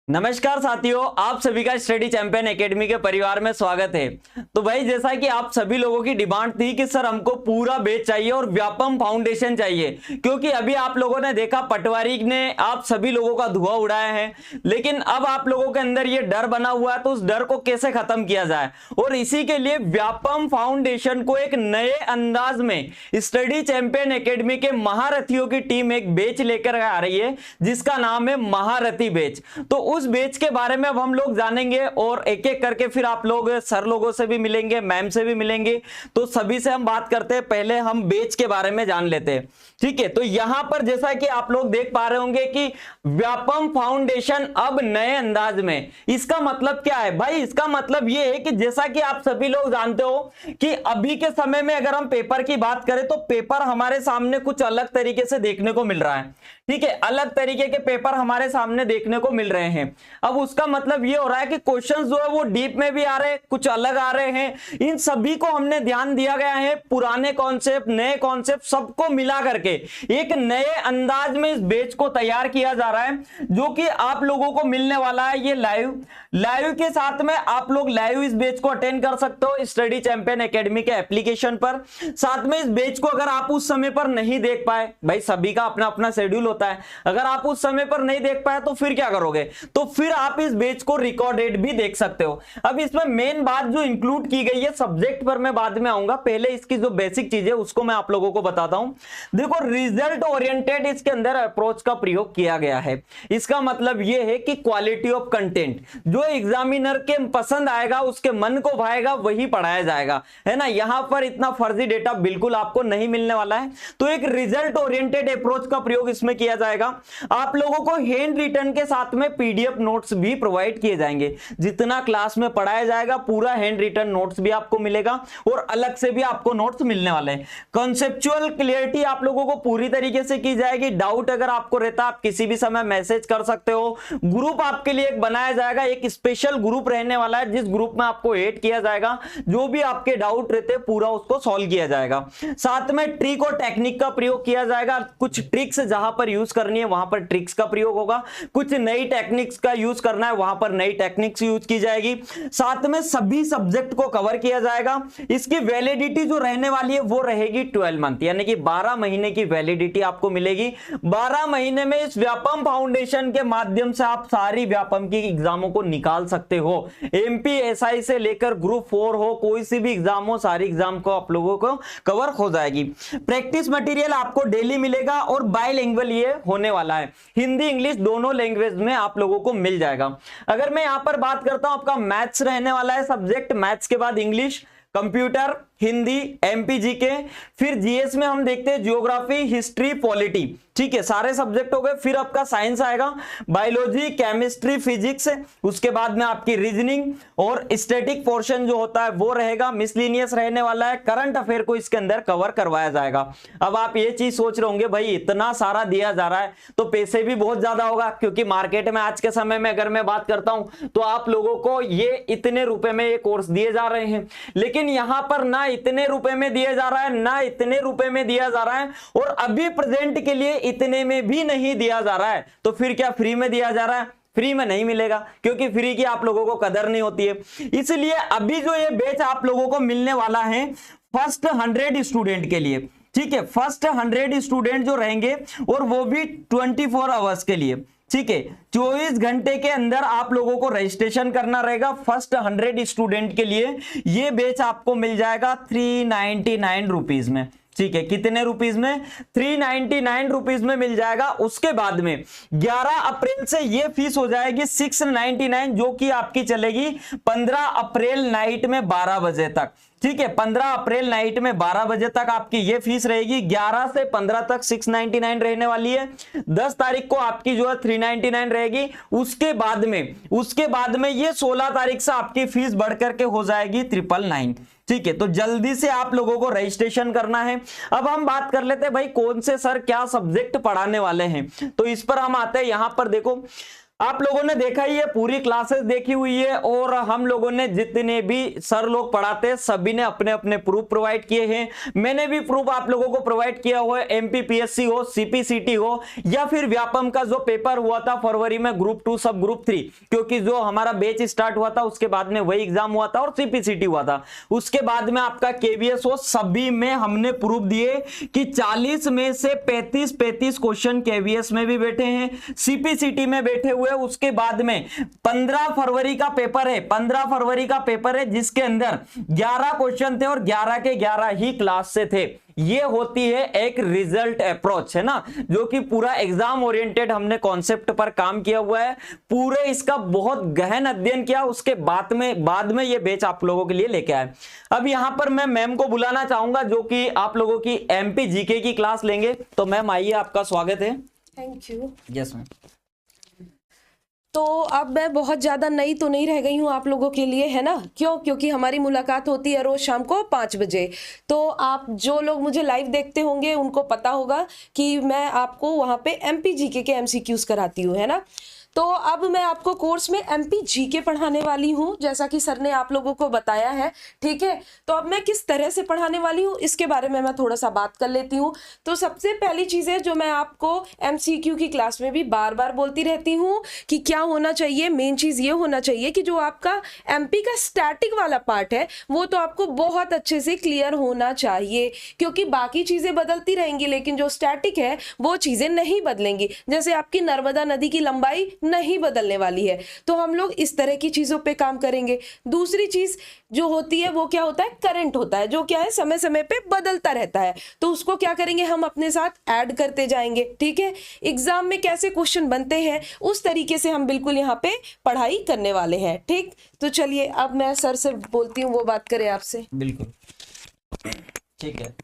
नमस्कार साथियों, आप सभी का स्टडी चैंपियन एकेडमी के परिवार में स्वागत है। तो भाई, जैसा कि आप सभी लोगों की डिमांड थी कि सर हमको पूरा बैच चाहिए और व्यापम फाउंडेशन चाहिए, क्योंकि अभी आप लोगों ने देखा पटवारी ने आप सभी लोगों का धुआं उड़ाया है, लेकिन अब आप लोगों के अंदर ये डर बना हुआ है, तो उस डर को कैसे खत्म किया जाए। और इसी के लिए व्यापम फाउंडेशन को एक नए अंदाज में स्टडी चैंपियन एकेडमी के महारथियों की टीम एक बैच लेकर आ रही है, जिसका नाम है महारथी बैच। तो उस बैच के बारे में अब हम लोग जानेंगे और एक एक करके फिर आप लोग सर लोगों से भी मिलेंगे, मैम से भी मिलेंगे, तो सभी से हम बात करते हैं। पहले हम बैच के बारे में जान लेते हैं, ठीक है। तो यहां पर जैसा कि आप लोग देख पा रहे होंगे कि व्यापम फाउंडेशन अब नए अंदाज में। इसका मतलब क्या है भाई? इसका मतलब यह है कि जैसा कि आप सभी लोग जानते हो कि अभी के समय में अगर हम पेपर की बात करें तो पेपर हमारे सामने कुछ अलग तरीके से देखने को मिल रहा है, ठीक है। अलग तरीके के पेपर हमारे सामने देखने को मिल रहे हैं। अब उसका मतलब ये हो रहा है कि क्वेश्चंस जो है वो डीप में भी आ रहे हैं, कुछ अलग आ रहे हैं। इन सभी को हमने ध्यान दिया गया है, पुराने कॉन्सेप्ट, नए कॉन्सेप्ट सबको मिला करके एक नए अंदाज में इस बैच को तैयार किया जा रहा है, जो कि आप लोगों को मिलने वाला है। ये लाइव के साथ में आप लोग लाइव इस बैच को अटेंड कर सकते हो स्टडी चैंपियन एकेडमी के एप्लीकेशन पर। साथ में इस बैच को अगर आप उस समय पर नहीं देख पाए, भाई सभी का अपना अपना शेड्यूल होता है, अगर आप उस समय पर नहीं देख पाए तो फिर क्या करोगे? तो फिर आप इस बैच को रिकॉर्डेड भी देख सकते हो। अब इसमें मेन बात जो इंक्लूड की गई है, सब्जेक्ट पर मैं बाद में आऊंगा, पहले इसकी जो बेसिक चीज है उसको मैं आप लोगों को बताता हूं। देखो, रिजल्ट ओरिएंटेड इसके अंदर अप्रोच का प्रयोग किया गया है। इसका मतलब यह है कि क्वालिटी ऑफ कंटेंट जो एग्जामिनर के पसंद आएगा, उसके मन को भाएगा, वही पढ़ाया जाएगा, है ना। यहां पर इतना फर्जी डेटा बिल्कुल आपको नहीं मिलने वाला है। तो एक रिजल्ट ओरिएंटेड अप्रोच का प्रयोग इसमें किया जाएगा। आप लोगों को हैंड रिटन के साथ में पीडीएफ नोट्स भी प्रोवाइड किए जाएंगे। जितना क्लास में पढ़ाया जाएगा पूरा हैंड रिटन नोट्स भी आपको मिलेगा और अलग से भी आपको नोट्स मिलने वाले हैं। कॉन्सेप्चुअल क्लियरिटी आप लोगों को पूरी तरीके से की जाएगी। डाउट अगर आपको रहता है आप किसी भी समय मैसेज कर सकते हो। ग्रुप आपके लिए एक बनाया जाएगा, एक स्पेशल ग्रुप रहने वाला है, जिस ग्रुप में आपको ऐड किया जाएगा। जो भी आपके डाउट रहते हैं पूरा उसको सॉल्व किया जाएगा। साथ में ट्रिक और टेक्निक का प्रयोग किया जाएगा। कुछ ट्रिक्स जहां पर यूज करनी है वहां पर ट्रिक्स का प्रयोग होगा, कुछ नई टेक्निक्स का यूज करना है वहां पर नई टेक्निक्स यूज की जाएगी। साथ में सभी सब्जेक्ट को कवर किया जाएगा। इसकी वैलिडिटी जो रहने वाली है वो रहेगी 12 मंथ, यानी कि 12 महीने की वैलिडिटी आपको मिलेगी। 12 महीने में इस व्यापम फाउंडेशन के माध्यम से आप सारी व्यापम की एग्जामों को निकाल सकते हो। एमपी एसआई से लेकर ग्रुप 4 हो, कोई सी भी एग्जाम हो, सारी एग्जाम को आप लोगों को कवर हो जाएगी। प्रैक्टिस मटेरियल आपको डेली मिलेगा और बाइलिंगुअल ये होने वाला है, हिंदी इंग्लिश दोनों लैंग्वेज में आप लोगों को मिल जाएगा। अगर मैं यहां पर बात करता हूं, आपका मैथ्स रहने वाला है सब्जेक्ट, मैथ्स के बाद इंग्लिश, कंप्यूटर, हिंदी, एमपीजी के, फिर जीएस में हम देखते हैं ज्योग्राफी, हिस्ट्री, पॉलिटी, ठीक है, सारे सब्जेक्ट हो गए। फिर आपका साइंस आएगा, बायोलॉजी, केमिस्ट्री, फिजिक्स, उसके बाद में आपकी रीजनिंग और स्टैटिक पोर्शन जो होता है वो रहेगा। मिसलिनियस रहने वाला है, करंट अफेयर को इसके अंदर कवर करवाया जाएगा। अब आप ये चीज सोच रहे होंगे भाई इतना सारा दिया जा रहा है तो पैसे भी बहुत ज्यादा होगा, क्योंकि मार्केट में आज के समय में अगर मैं बात करता हूं तो आप लोगों को ये इतने रुपए में ये कोर्स दिए जा रहे हैं, लेकिन यहां पर ना इतने रुपए में दिया जा रहा है, ना इतने रुपए में दिया जा रहा है, और अभी प्रेजेंट के लिए इतने में भी नहीं दिया जा रहा है। तो फिर क्या फ्री में दिया जा रहा है? फ्री में नहीं मिलेगा, क्योंकि फ्री की आप लोगों को कदर नहीं होती है। इसलिए अभी जो ये बैच आप लोगों को मिलने वाला है फर्स्ट 100 स्टूडेंट के लिए, ठीक है, फर्स्ट 100 स्टूडेंट जो रहेंगे और वो भी 24 आवर्स के लिए, ठीक है, 24 घंटे के अंदर आप लोगों को रजिस्ट्रेशन करना रहेगा। फर्स्ट 100 स्टूडेंट के लिए ये बैच आपको मिल जाएगा 399 रुपीज में, ठीक है, कितने रुपीज में? 399 रुपीज में मिल जाएगा। उसके बाद में 11 अप्रैल से ये फीस हो जाएगी 699, जो कि आपकी चलेगी 15 अप्रैल नाइट में 12 बजे तक, ठीक है, 15 अप्रैल नाइट में 12 बजे तक आपकी ये फीस रहेगी। 11 से 15 तक 699 रहने वाली है। 10 तारीख को आपकी जो है 399 रहेगी। उसके बाद में ये 16 तारीख से आपकी फीस बढ़ करके हो जाएगी 999, ठीक है। तो जल्दी से आप लोगों को रजिस्ट्रेशन करना है। अब हम बात कर लेते हैं भाई कौन से सर क्या सब्जेक्ट पढ़ाने वाले हैं, तो इस पर हम आते हैं। यहां पर देखो आप लोगों ने देखा ही है, पूरी क्लासेस देखी हुई है, और हम लोगों ने जितने भी सर लोग पढ़ाते हैं सभी ने अपने अपने प्रूफ प्रोवाइड किए हैं। मैंने भी प्रूफ आप लोगों को प्रोवाइड किया हुआ है, एमपीपीएससी हो, सीपीसीटी हो, या फिर व्यापम का जो पेपर हुआ था फरवरी में ग्रुप 2 सब ग्रुप 3, क्योंकि जो हमारा बैच स्टार्ट हुआ था उसके बाद में वही एग्जाम हुआ था और सीपीसीटी हुआ था, उसके बाद में आपका केवीएस हो, सभी में हमने प्रूफ दिए कि 40 में से 35 क्वेश्चन केवीएस में भी बैठे हैं, सीपीसीटी में बैठे हुए। उसके बाद में 15 फरवरी का पेपर है, 15 फरवरी का पेपर है जिसके अंदर 11 क्वेश्चन थे और 11 के 11 ही क्लास से थे। ये होती है एक रिजल्ट अप्रोच, है ना, जो कि पूरा एग्जाम ओरिएंटेड हमने कॉन्सेप्ट पर काम किया हुआ है, पूरे इसका बहुत गहन अध्ययन किया, उसके बाद में ये बैच आप लोगों के लिए लेके आए। अब यहां पर मैं मैम को बुलाना चाहूंगा जो कि आप लोगों की एमपी जीके की क्लास लेंगे। तो मैम आइए, आपका स्वागत है। Thank you. Yes ma'am. तो अब मैं बहुत ज़्यादा नई तो नहीं रह गई हूँ आप लोगों के लिए, है ना, क्यों? क्योंकि हमारी मुलाकात होती है रोज़ शाम को 5 बजे। तो आप जो लोग मुझे लाइव देखते होंगे उनको पता होगा कि मैं आपको वहाँ पे एमपी जीके के एमसीक्यूज कराती हूँ, है ना। तो अब मैं आपको कोर्स में एमपी जीके पढ़ाने वाली हूँ, जैसा कि सर ने आप लोगों को बताया है, ठीक है। तो अब मैं किस तरह से पढ़ाने वाली हूँ इसके बारे में मैं थोड़ा सा बात कर लेती हूँ। तो सबसे पहली चीज़ है जो मैं आपको एमसीक्यू की क्लास में भी बार बार बोलती रहती हूँ कि क्या होना चाहिए, मेन चीज़ ये होना चाहिए कि जो आपका एमपी का स्टैटिक वाला पार्ट है वो तो आपको बहुत अच्छे से क्लियर होना चाहिए, क्योंकि बाकी चीज़ें बदलती रहेंगी लेकिन जो स्टैटिक है वो चीज़ें नहीं बदलेंगी। जैसे आपकी नर्मदा नदी की लंबाई नहीं बदलने वाली है, तो हम लोग इस तरह की चीजों पे काम करेंगे। दूसरी चीज जो होती है वो क्या होता है, करंट होता है, जो क्या है समय समय पे बदलता रहता है, तो उसको क्या करेंगे हम अपने साथ ऐड करते जाएंगे, ठीक है। एग्जाम में कैसे क्वेश्चन बनते हैं उस तरीके से हम बिल्कुल यहाँ पे पढ़ाई करने वाले हैं, ठीक। तो चलिए अब मैं सर से बोलती हूँ, वो बात करें आपसे। बिल्कुल ठीक है,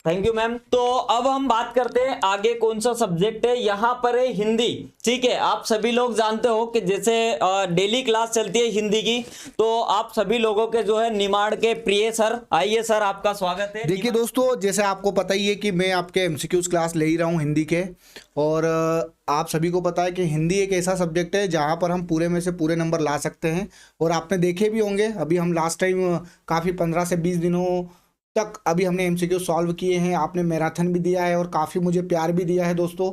थैंक यू मैम। तो अब हम बात करते हैं आगे कौन सा सब्जेक्ट है। यहाँ पर है हिंदी, ठीक है। आप सभी लोग जानते हो कि जैसे डेली क्लास चलती है हिंदी की, तो आप सभी लोगों के जो है निमाड़ के प्रिय सर, आइए सर आपका स्वागत है। देखिए दोस्तों, जैसे आपको पता ही है कि मैं आपके एमसीक्यूज क्लास ले ही रहा हूँ हिंदी के, और आप सभी को पता है कि हिंदी एक ऐसा सब्जेक्ट है जहाँ पर हम पूरे में से पूरे नंबर ला सकते हैं। और आपने देखे भी होंगे, अभी हम लास्ट टाइम काफ़ी 15 से 20 दिनों तक अभी हमने एमसीक्यू सॉल्व किए हैं। आपने मैराथन भी दिया है और काफ़ी मुझे प्यार भी दिया है दोस्तों।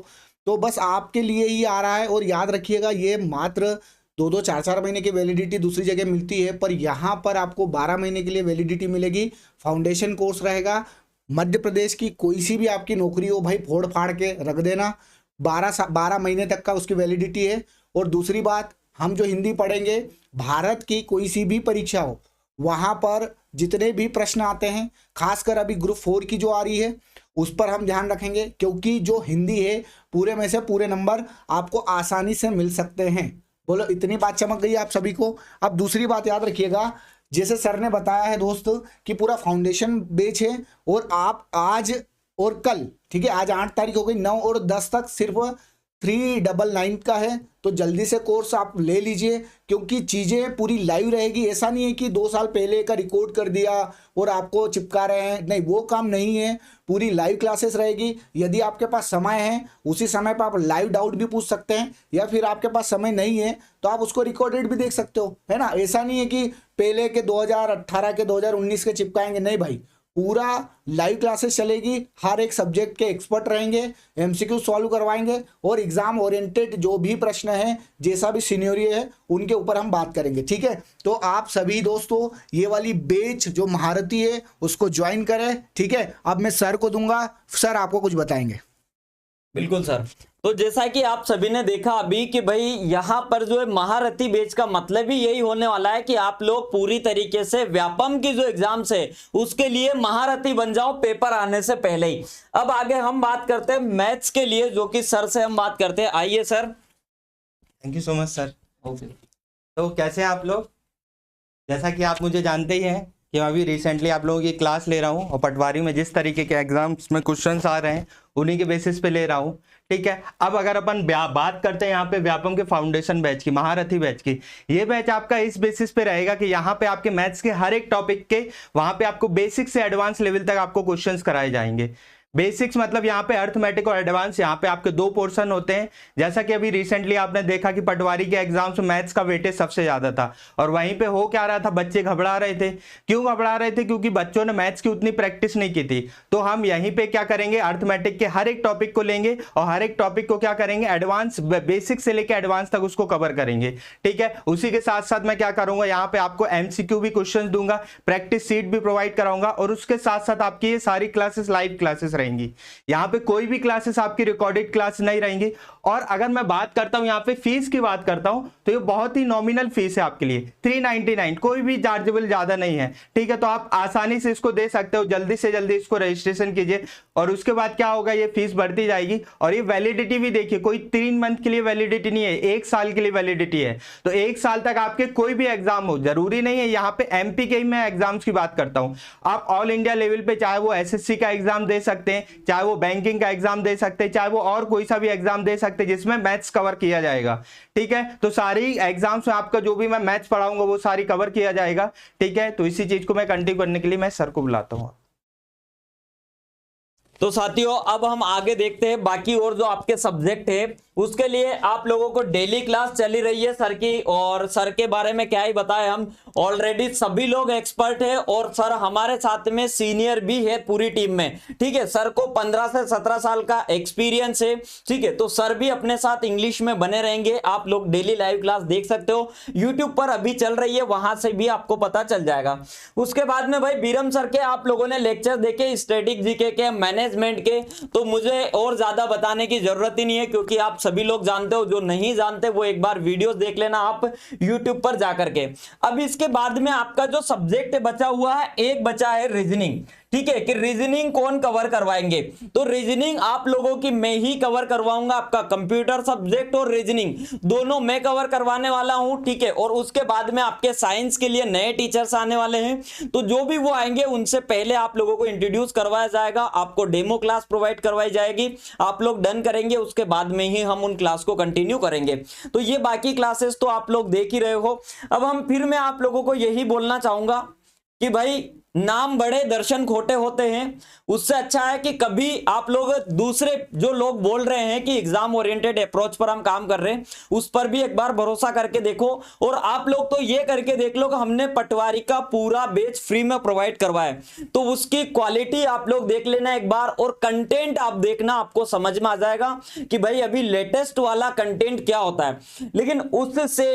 तो बस आपके लिए ही आ रहा है, और याद रखिएगा ये मात्र 2-2, 4-4 महीने की वैलिडिटी दूसरी जगह मिलती है, पर यहाँ पर आपको 12 महीने के लिए वैलिडिटी मिलेगी। फाउंडेशन कोर्स रहेगा। मध्य प्रदेश की कोई सी भी आपकी नौकरी हो भाई, फोड़ फाड़ के रख देना, 12 महीने तक का उसकी वैलिडिटी है। और दूसरी बात, हम जो हिंदी पढ़ेंगे, भारत की कोई सी भी परीक्षा हो वहाँ पर जितने भी प्रश्न आते हैं, खासकर अभी ग्रुप 4 की जो आ रही है उस पर हम ध्यान रखेंगे, क्योंकि जो हिंदी है पूरे में से पूरे नंबर आपको आसानी से मिल सकते हैं। बोलो, इतनी बात चमक गई आप सभी को। अब दूसरी बात याद रखिएगा, जैसे सर ने बताया है दोस्त कि पूरा फाउंडेशन बैच है, और आप आज और कल, ठीक है, आज 8 तारीख हो गई, 9 और 10 तक सिर्फ 399 का है। तो जल्दी से कोर्स आप ले लीजिए, क्योंकि चीज़ें पूरी लाइव रहेगी। ऐसा नहीं है कि 2 साल पहले का रिकॉर्ड कर दिया और आपको चिपका रहे हैं, नहीं, वो काम नहीं है। पूरी लाइव क्लासेस रहेगी। यदि आपके पास समय है उसी समय पर आप लाइव डाउट भी पूछ सकते हैं, या फिर आपके पास समय नहीं है तो आप उसको रिकॉर्डेड भी देख सकते हो, है ना। ऐसा नहीं है कि पहले के 2018 के 2019 के चिपकाएंगे, नहीं भाई, पूरा लाइव क्लासेस चलेगी। हर एक सब्जेक्ट के एक्सपर्ट रहेंगे, एमसीक्यू सॉल्व करवाएंगे, और एग्जाम ओरिएंटेड जो भी प्रश्न है, जैसा भी सिनेरियो है, उनके ऊपर हम बात करेंगे, ठीक है। तो आप सभी दोस्तों ये वाली बैच जो महारथी है उसको ज्वाइन करें, ठीक है। अब मैं सर को दूंगा, सर आपको कुछ बताएंगे। बिल्कुल सर। तो जैसा कि आप सभी ने देखा अभी कि भाई यहाँ पर जो है महारथी बैच का मतलब ही यही होने वाला है कि आप लोग पूरी तरीके से व्यापम की जो एग्जाम्स है उसके लिए महारथी बन जाओ पेपर आने से पहले ही। अब आगे हम बात करते हैं मैथ्स के लिए, जो कि सर से हम बात करते हैं। आइए sir. Thank you so much sir. Okay. तो कैसे हैं आप लोग? जैसा कि आप मुझे जानते ही हैं कि मैं अभी रिसेंटली आप लोगों की क्लास ले रहा हूं, और पटवारी में जिस तरीके के एग्जाम्स में क्वेश्चंस आ रहे हैं उन्हीं के बेसिस पे ले रहा हूं, ठीक है। अब अगर अपन बात करते हैं यहाँ पे व्यापम के फाउंडेशन बैच की, महारथी बैच की, ये बैच आपका इस बेसिस पे रहेगा कि यहाँ पे आपके मैथ्स के हर एक टॉपिक के वहाँ पे आपको बेसिक से एडवांस लेवल तक आपको क्वेश्चंस कराए जाएंगे। बेसिक्स मतलब यहाँ पे अर्थमेटिक और एडवांस, यहाँ पे आपके 2 पोर्शन होते हैं। जैसा कि अभी रिसेंटली आपने देखा कि पटवारी के एग्जाम्स में मैथ्स का वेटेज सबसे ज्यादा था, और वहीं पे हो क्या रहा था, बच्चे घबरा रहे थे। क्यों घबरा रहे थे? क्योंकि बच्चों ने मैथ्स की उतनी प्रैक्टिस नहीं की थी। तो हम यहीं पे क्या करेंगे, अर्थमेटिक के हर एक टॉपिक को लेंगे और हर एक टॉपिक को क्या करेंगे, एडवांस, बेसिक से लेकर एडवांस तक उसको कवर करेंगे। ठीक है, उसी के साथ साथ मैं क्या करूंगा, यहाँ पे आपको एमसीक्यू भी क्वेश्चन दूंगा, प्रैक्टिस सीट भी प्रोवाइड कराऊंगा, और उसके साथ साथ आपकी ये सारी क्लासेस लाइव क्लासेस रहेंगी। यहाँ पे कोई भी क्लासेस आपकी रिकॉर्डेड क्लास नहीं रहेंगी। और अगर मैं बात करता हूँ यहाँ पे फीस की बात करता हूँ, तो ये बहुत ही नॉमिनल फीस है आपके लिए, 399, कोई भी चार्जेबल ज्यादा नहीं है। ठीक है, तो आप आसानी से इसको दे सकते हो, जल्दी से जल्दी इसको रजिस्ट्रेशन कीजिए। और उसके बाद क्या होगा, ये फीस बढ़ती जाएगी। और ये वैलिडिटी भी देखिए, कोई 3 मंथ के लिए वैलिडिटी नहीं है, 1 साल के लिए वैलिडिटी है। तो 1 साल तक आपके कोई भी एग्जाम हो, जरूरी नहीं है यहाँ पे एमपी के ही मैं एग्जाम्स की बात करता हूँ, आप ऑल इंडिया लेवल पे चाहे वो एसएससी का एग्जाम दे सकते हैं, चाहे वो बैंकिंग का एग्जाम दे सकते हैं, चाहे वो और कोई सा भी एग्जाम दे सकते हैं जिसमें मैथ्स कवर किया जाएगा। ठीक है, तो सारी एग्जाम्स में आपका जो भी मैं मैथ्स पढ़ाऊंगा वो सारी कवर किया जाएगा। ठीक है, तो इसी चीज को मैं कंटिन्यू करने के लिए मैं सर को बुलाता हूँ। तो साथियों अब हम आगे देखते हैं बाकी और जो आपके सब्जेक्ट है उसके लिए आप लोगों को डेली क्लास चली रही है सर की, और सर के बारे में क्या ही बताएं, हम ऑलरेडी सभी लोग एक्सपर्ट है और सर हमारे साथ में सीनियर भी है पूरी टीम में। ठीक है, सर को 15 से 17 साल का एक्सपीरियंस है। ठीक है, तो सर भी अपने साथ इंग्लिश में बने रहेंगे। आप लोग डेली लाइव क्लास देख सकते हो, यूट्यूब पर अभी चल रही है, वहां से भी आपको पता चल जाएगा। उसके बाद में भाई बीरम सर के आप लोगों ने लेक्चर देखे स्टैटिक जीके के, मैनेजमेंट के, तो मुझे और ज्यादा बताने की जरूरत ही नहीं है क्योंकि आप सभी लोग जानते हो। जो नहीं जानते वो एक बार वीडियोस देख लेना आप YouTube पर जाकर के। अब इसके बाद में आपका जो सब्जेक्ट बचा हुआ है, एक बचा है रीजनिंग। ठीक है, कि रीजनिंग कौन कवर करवाएंगे, तो रीजनिंग आप लोगों की मैं ही कवर करवाऊंगा। आपका कंप्यूटर सब्जेक्ट और रीजनिंग दोनों मैं कवर करवाने वाला हूं। ठीक है, और उसके बाद में आपके साइंस के लिए नए टीचर्स आने वाले हैं, तो जो भी वो आएंगे उनसे पहले आप लोगों को इंट्रोड्यूस करवाया जाएगा, आपको डेमो क्लास प्रोवाइड करवाई जाएगी, आप लोग डन करेंगे, उसके बाद में ही हम उन क्लास को कंटिन्यू करेंगे। तो ये बाकी क्लासेस तो आप लोग देख ही रहे हो। अब हम फिर मैं आप लोगों को यही बोलना चाहूंगा कि भाई नाम बड़े दर्शन खोटे होते हैं। उससे अच्छा है कि कभी आप लोग दूसरे जो लोग बोल रहे हैं कि एग्जाम ओरिएंटेड अप्रोच पर हम काम कर रहे हैं, उस पर भी एक बार भरोसा करके देखो। और आप लोग तो ये करके देख लो कि हमने पटवारी का पूरा बैच फ्री में प्रोवाइड करवाया, तो उसकी क्वालिटी आप लोग देख लेना एक बार, और कंटेंट आप देखना, आपको समझ में आ जाएगा कि भाई अभी लेटेस्ट वाला कंटेंट क्या होता है। लेकिन उससे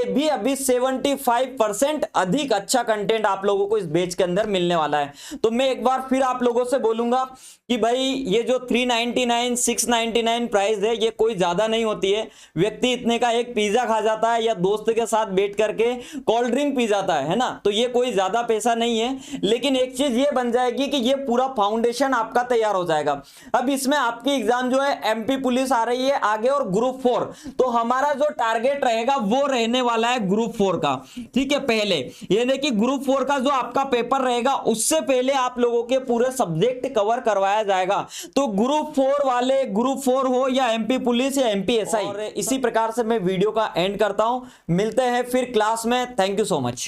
भी अभी 75% अधिक अच्छा कंटेंट आप लोगों को इस बैच के अंदर मिलने वाला है। तो मैं एक बार फिर आप लोगों से बोलूंगा कि भाई ये जो 399 699 प्राइस है, ये कोई ज्यादा नहीं होती है। व्यक्ति इतने का एक पिज्जा खा जाता है या दोस्त के साथ बैठ करके कोल्ड ड्रिंक पी जाता है ना, तो ये कोई ज्यादा पैसा नहीं है। लेकिन एक चीज ये बन जाएगी कि ये पूरा फाउंडेशन आपका तैयार हो जाएगा। अब इसमें आपकी एग्जाम जो है एमपी पुलिस आ रही है आगे, और ग्रुप 4, तो हमारा जो टारगेट रहेगा वो रहने वाला है ग्रुप 4 का। ठीक है, पहले यानी कि ग्रुप 4 का जो आपका पेपर रहेगा उससे पहले आप लोगों के पूरे सब्जेक्ट कवर करवाया जाएगा। तो ग्रुप 4 वाले, ग्रुप 4 हो या एमपी पुलिस या एमपी एसआई, और इसी प्रकार से मैं वीडियो का एंड करता हूं। मिलते हैं फिर क्लास में। Thank you so much.